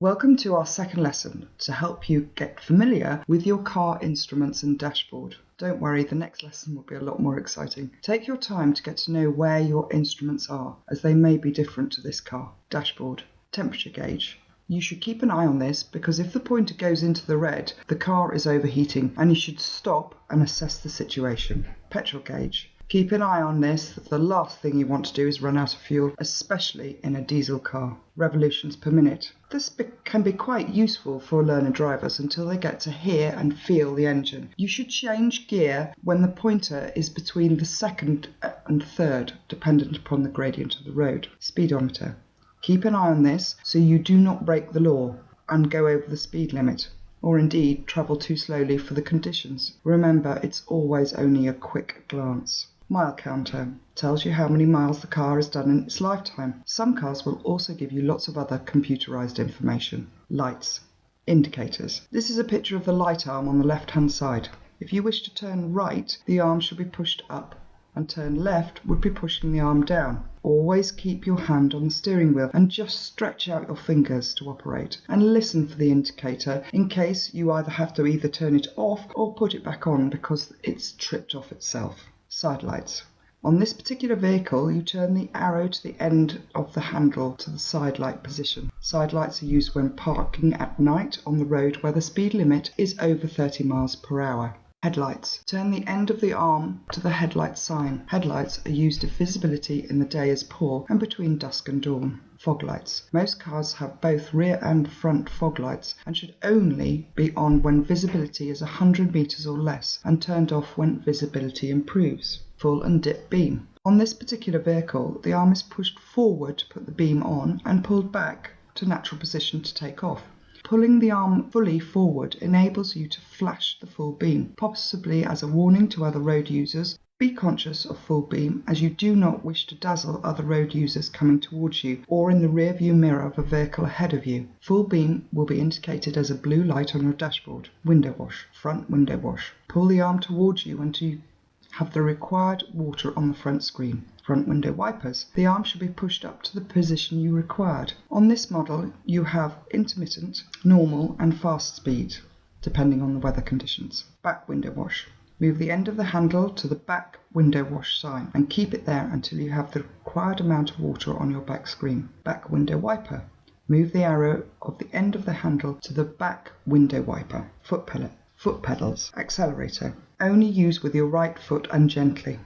Welcome to our second lesson to help you get familiar with your car instruments and dashboard. Don't worry, the next lesson will be a lot more exciting. Take your time to get to know where your instruments are, as they may be different to this car. Dashboard, temperature gauge. You should keep an eye on this because if the pointer goes into the red, the car is overheating and you should stop and assess the situation. Petrol gauge. Keep an eye on this. The last thing you want to do is run out of fuel, especially in a diesel car. Revolutions per minute. This can be quite useful for learner drivers until they get to hear and feel the engine. You should change gear when the pointer is between the second and third, dependent upon the gradient of the road. Speedometer. Keep an eye on this so you do not break the law and go over the speed limit, or indeed travel too slowly for the conditions. Remember, it's always only a quick glance. Mile counter tells you how many miles the car has done in its lifetime. Some cars will also give you lots of other computerized information. Lights. Indicators. This is a picture of the light arm on the left-hand side. If you wish to turn right, the arm should be pushed up, and turn left would be pushing the arm down. Always keep your hand on the steering wheel and just stretch out your fingers to operate, and listen for the indicator in case you have to either turn it off or put it back on because it's tripped off itself. Side lights. On this particular vehicle, you turn the arrow to the end of the handle to the side light position. Side lights are used when parking at night on the road where the speed limit is over 30 miles per hour. Headlights. Turn the end of the arm to the headlight sign. Headlights are used if visibility in the day is poor and between dusk and dawn. Fog lights. Most cars have both rear and front fog lights and should only be on when visibility is 100 meters or less and turned off when visibility improves. Full and dip beam. On this particular vehicle, the arm is pushed forward to put the beam on and pulled back to natural position to take off. Pulling the arm fully forward enables you to flash the full beam, possibly as a warning to other road users. Be conscious of full beam as you do not wish to dazzle other road users coming towards you or in the rear view mirror of a vehicle ahead of you. Full beam will be indicated as a blue light on your dashboard. Window wash, front window wash. Pull the arm towards you until you have the required water on the front screen. Front window wipers. The arm should be pushed up to the position you required. On this model, you have intermittent, normal and fast speed, depending on the weather conditions. Back window wash. Move the end of the handle to the back window wash sign and keep it there until you have the required amount of water on your back screen. Back window wiper. Move the arrow of the end of the handle to the back window wiper. Foot pedals. Accelerator. Only use with your right foot and gently.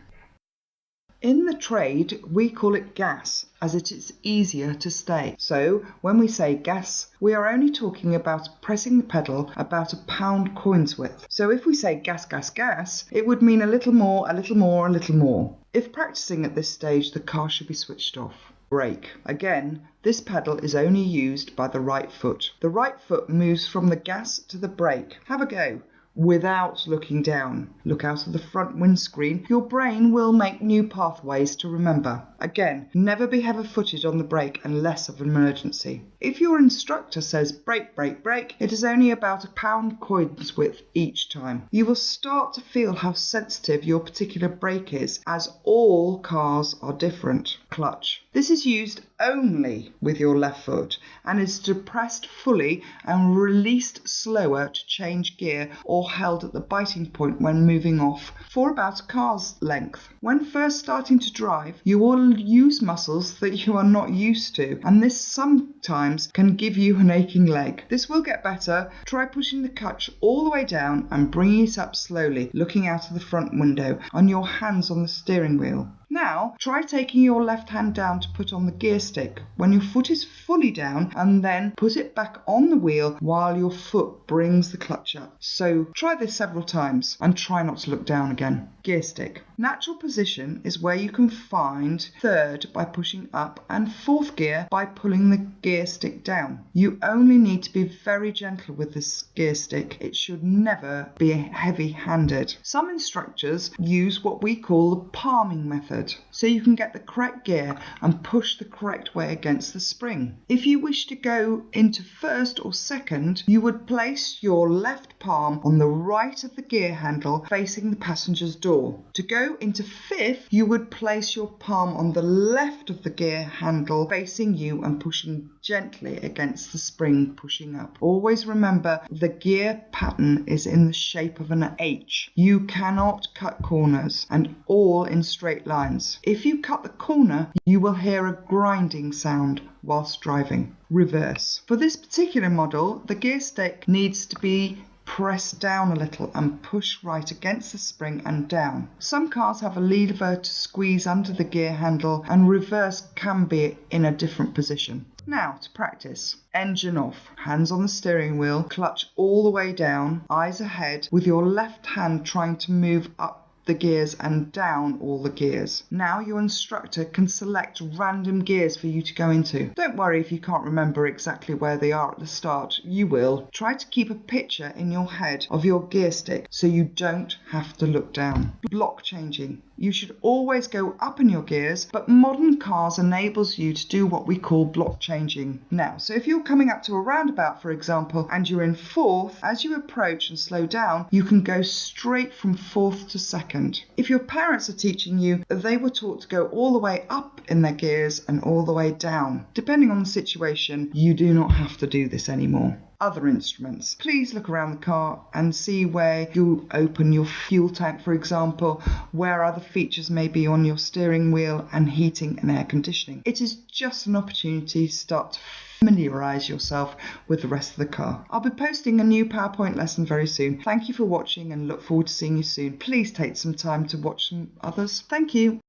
In the trade, we call it gas, as it is easier to stay. So, when we say gas, we are only talking about pressing the pedal about a pound coin's width. So if we say gas, gas, gas, it would mean a little more, a little more, a little more. If practicing at this stage, the car should be switched off. Brake. Again, this pedal is only used by the right foot. The right foot moves from the gas to the brake. Have a go. Without looking down. Look out of the front windscreen. Your brain will make new pathways to remember. Again, never be heavy-footed on the brake unless of an emergency. If your instructor says brake, brake, brake, it is only about a pound coin's width each time. You will start to feel how sensitive your particular brake is, as all cars are different. Clutch. This is used only with your left foot and is depressed fully and released slower to change gear or held at the biting point when moving off for about a car's length. When first starting to drive, you will use muscles that you are not used to, and this sometimes can give you an aching leg. This will get better. Try pushing the clutch all the way down and bringing it up slowly, looking out of the front window on your hands on the steering wheel. Now, try taking your left hand down to put on the gear stick when your foot is fully down, and then put it back on the wheel while your foot brings the clutch up. So try this several times and try not to look down again. Gear stick. Natural position is where you can find third by pushing up and fourth gear by pulling the gear stick down. You only need to be very gentle with this gear stick. It should never be heavy-handed. Some instructors use what we call the palming method. method, so you can get the correct gear and push the correct way against the spring. If you wish to go into first or second, you would place your left palm on the right of the gear handle facing the passenger's door. To go into fifth, you would place your palm on the left of the gear handle facing you and pushing gently against the spring, pushing up. Always remember the gear pattern is in the shape of an H. You cannot cut corners, and all in straight lines. If you cut the corner, you will hear a grinding sound whilst driving. Reverse. For this particular model, the gear stick needs to be press down a little and push right against the spring and down. Some cars have a lever to squeeze under the gear handle, and reverse can be in a different position. Now to practice. Engine off, hands on the steering wheel, clutch all the way down, eyes ahead, with your left hand trying to move up the gears and down all the gears. Now your instructor can select random gears for you to go into. Don't worry if you can't remember exactly where they are at the start, you will. Try to keep a picture in your head of your gear stick so you don't have to look down. Block changing. You should always go up in your gears, but modern cars enables you to do what we call block changing. Now, so if you're coming up to a roundabout, for example, and you're in fourth, as you approach and slow down, you can go straight from fourth to second. If your parents are teaching you, they were taught to go all the way up in their gears and all the way down. Depending on the situation, you do not have to do this anymore. Other instruments. Please look around the car and see where you open your fuel tank, for example, where other features may be on your steering wheel and heating and air conditioning. It is just an opportunity to start to familiarize yourself with the rest of the car. I'll be posting a new PowerPoint lesson very soon. Thank you for watching and look forward to seeing you soon. Please take some time to watch some others. Thank you.